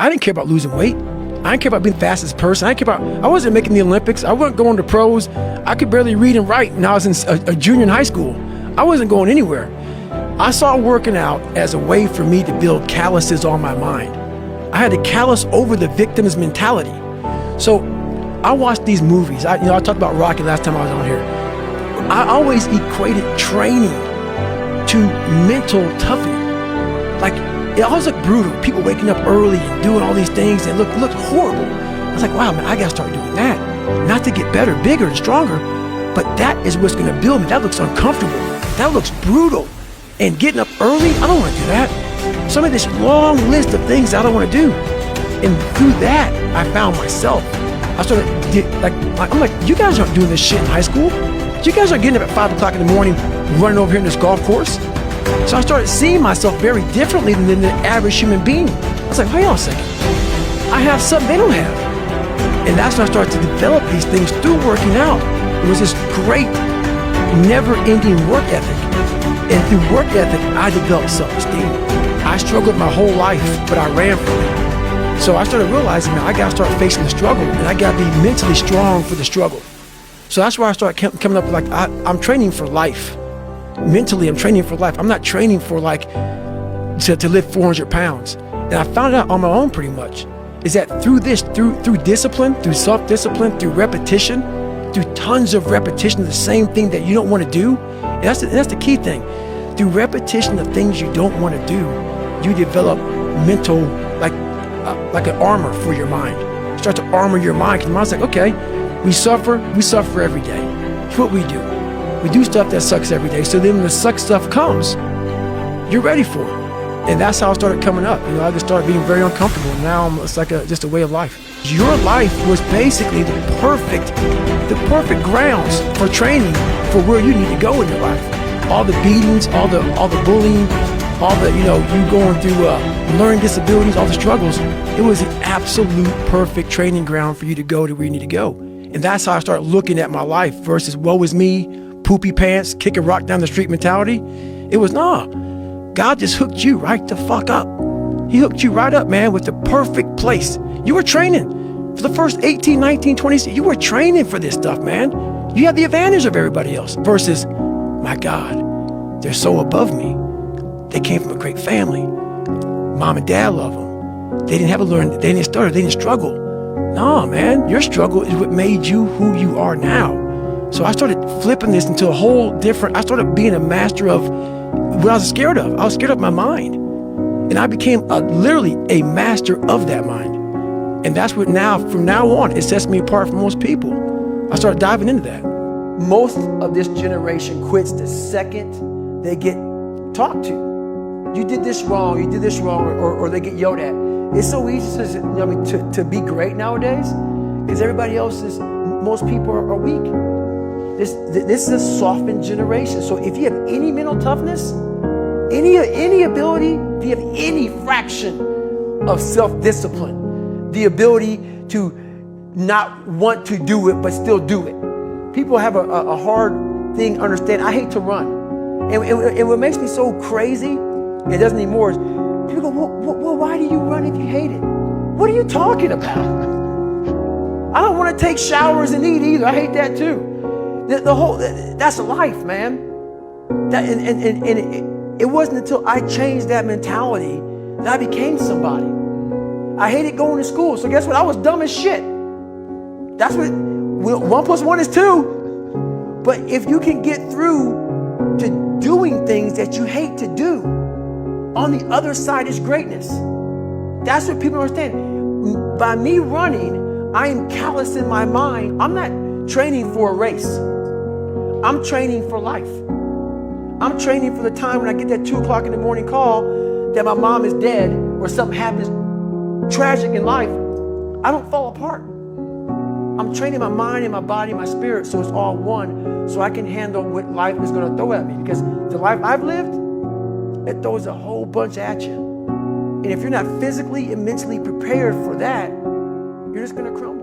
I didn't care about losing weight. I didn't care about being the fastest person. I wasn't making the Olympics. I wasn't going to pros. I could barely read and write when I was in a junior in high school. I wasn't going anywhere. I saw working out as a way for me to build calluses on my mind. I had to callous over the victim's mentality. So I watched these movies. I talked about Rocky last time I was on here. I always equated training to mental toughening. Like, it always looked brutal. People waking up early and doing all these things and looked horrible. I was like, wow, man, I gotta start doing that. Not to get better, bigger, and stronger, but that is what's gonna build me. That looks uncomfortable. That looks brutal. And getting up early, I don't wanna do that. So I made this long list of things I don't wanna do. And through that, I found myself. I started, I'm like, you guys aren't doing this shit in high school. You guys aren't getting up at 5 o'clock in the morning, running over here in this golf course. So I started seeing myself very differently than the average human being. I was like, hold on a second. I have something they don't have. And that's when I started to develop these things through working out. It was this great, never-ending work ethic. And through work ethic, I developed self-esteem. I struggled my whole life, but I ran from it. So I started realizing that I gotta start facing the struggle, and I gotta be mentally strong for the struggle. So that's where I started coming up with, like, I'm training for life. Mentally, I'm training for life. I'm not training for, like, to lift 400 pounds. And I found out on my own pretty much, is that through discipline, through self-discipline, through repetition, through tons of repetition of the same thing that you don't want to do, and that's the key thing. Through repetition of things you don't want to do, you develop mental, like an armor for your mind. You start to armor your mind, because the mind's like, okay, we suffer every day. It's what we do. We do stuff that sucks every day. So then when the suck stuff comes, you're ready for it. And that's how I started coming up. I just started being very uncomfortable. Now it's like just a way of life. Your life was basically the perfect grounds for training for where you need to go in your life. All the beatings, all the bullying, all the, you going through learning disabilities, all the struggles. It was an absolute perfect training ground for you to go to where you need to go. And that's how I started looking at my life versus woe is me, poopy pants, kick a rock down the street mentality. It was, nah, God just hooked you right the fuck up. He hooked you right up, man, with the perfect place. You were training for the first 18, 19, 20, you were training for this stuff, man. You had the advantage of everybody else versus, my God, they're so above me. They came from a great family. Mom and dad love them. They didn't have to learn, they didn't stutter, they didn't struggle. No, man, your struggle is what made you who you are now. So I started flipping this into a whole different, I started being a master of what I was scared of. I was scared of my mind. And I became literally a master of that mind. And that's what from now on, it sets me apart from most people. I started diving into that. Most of this generation quits the second they get talked to. You did this wrong, or they get yelled at. It's so easy to be great nowadays because everybody else most people are weak. This is a softened generation. So if you have any mental toughness, any ability, if you have any fraction of self-discipline, the ability to not want to do it but still do it. People have a hard thing understanding. I hate to run. And what makes me so crazy, it doesn't anymore, is people go, well, why do you run if you hate it? What are you talking about? I don't want to take showers and eat either. I hate that too. That's life, man. It wasn't until I changed that mentality that I became somebody. I hated going to school, so guess what? I was dumb as shit. That's what 1 + 1 is 2. But if you can get through to doing things that you hate to do, on the other side is greatness. That's what people don't understand. By me running, I am callous in my mind. I'm not training for a race. I'm training for life. I'm training for the time when I get that 2 o'clock in the morning call that my mom is dead or something happens tragic in life. I don't fall apart. I'm training my mind and my body and my spirit so it's all one, so I can handle what life is going to throw at me. Because the life I've lived, it throws a whole bunch at you. And if you're not physically and mentally prepared for that, you're just going to crumble.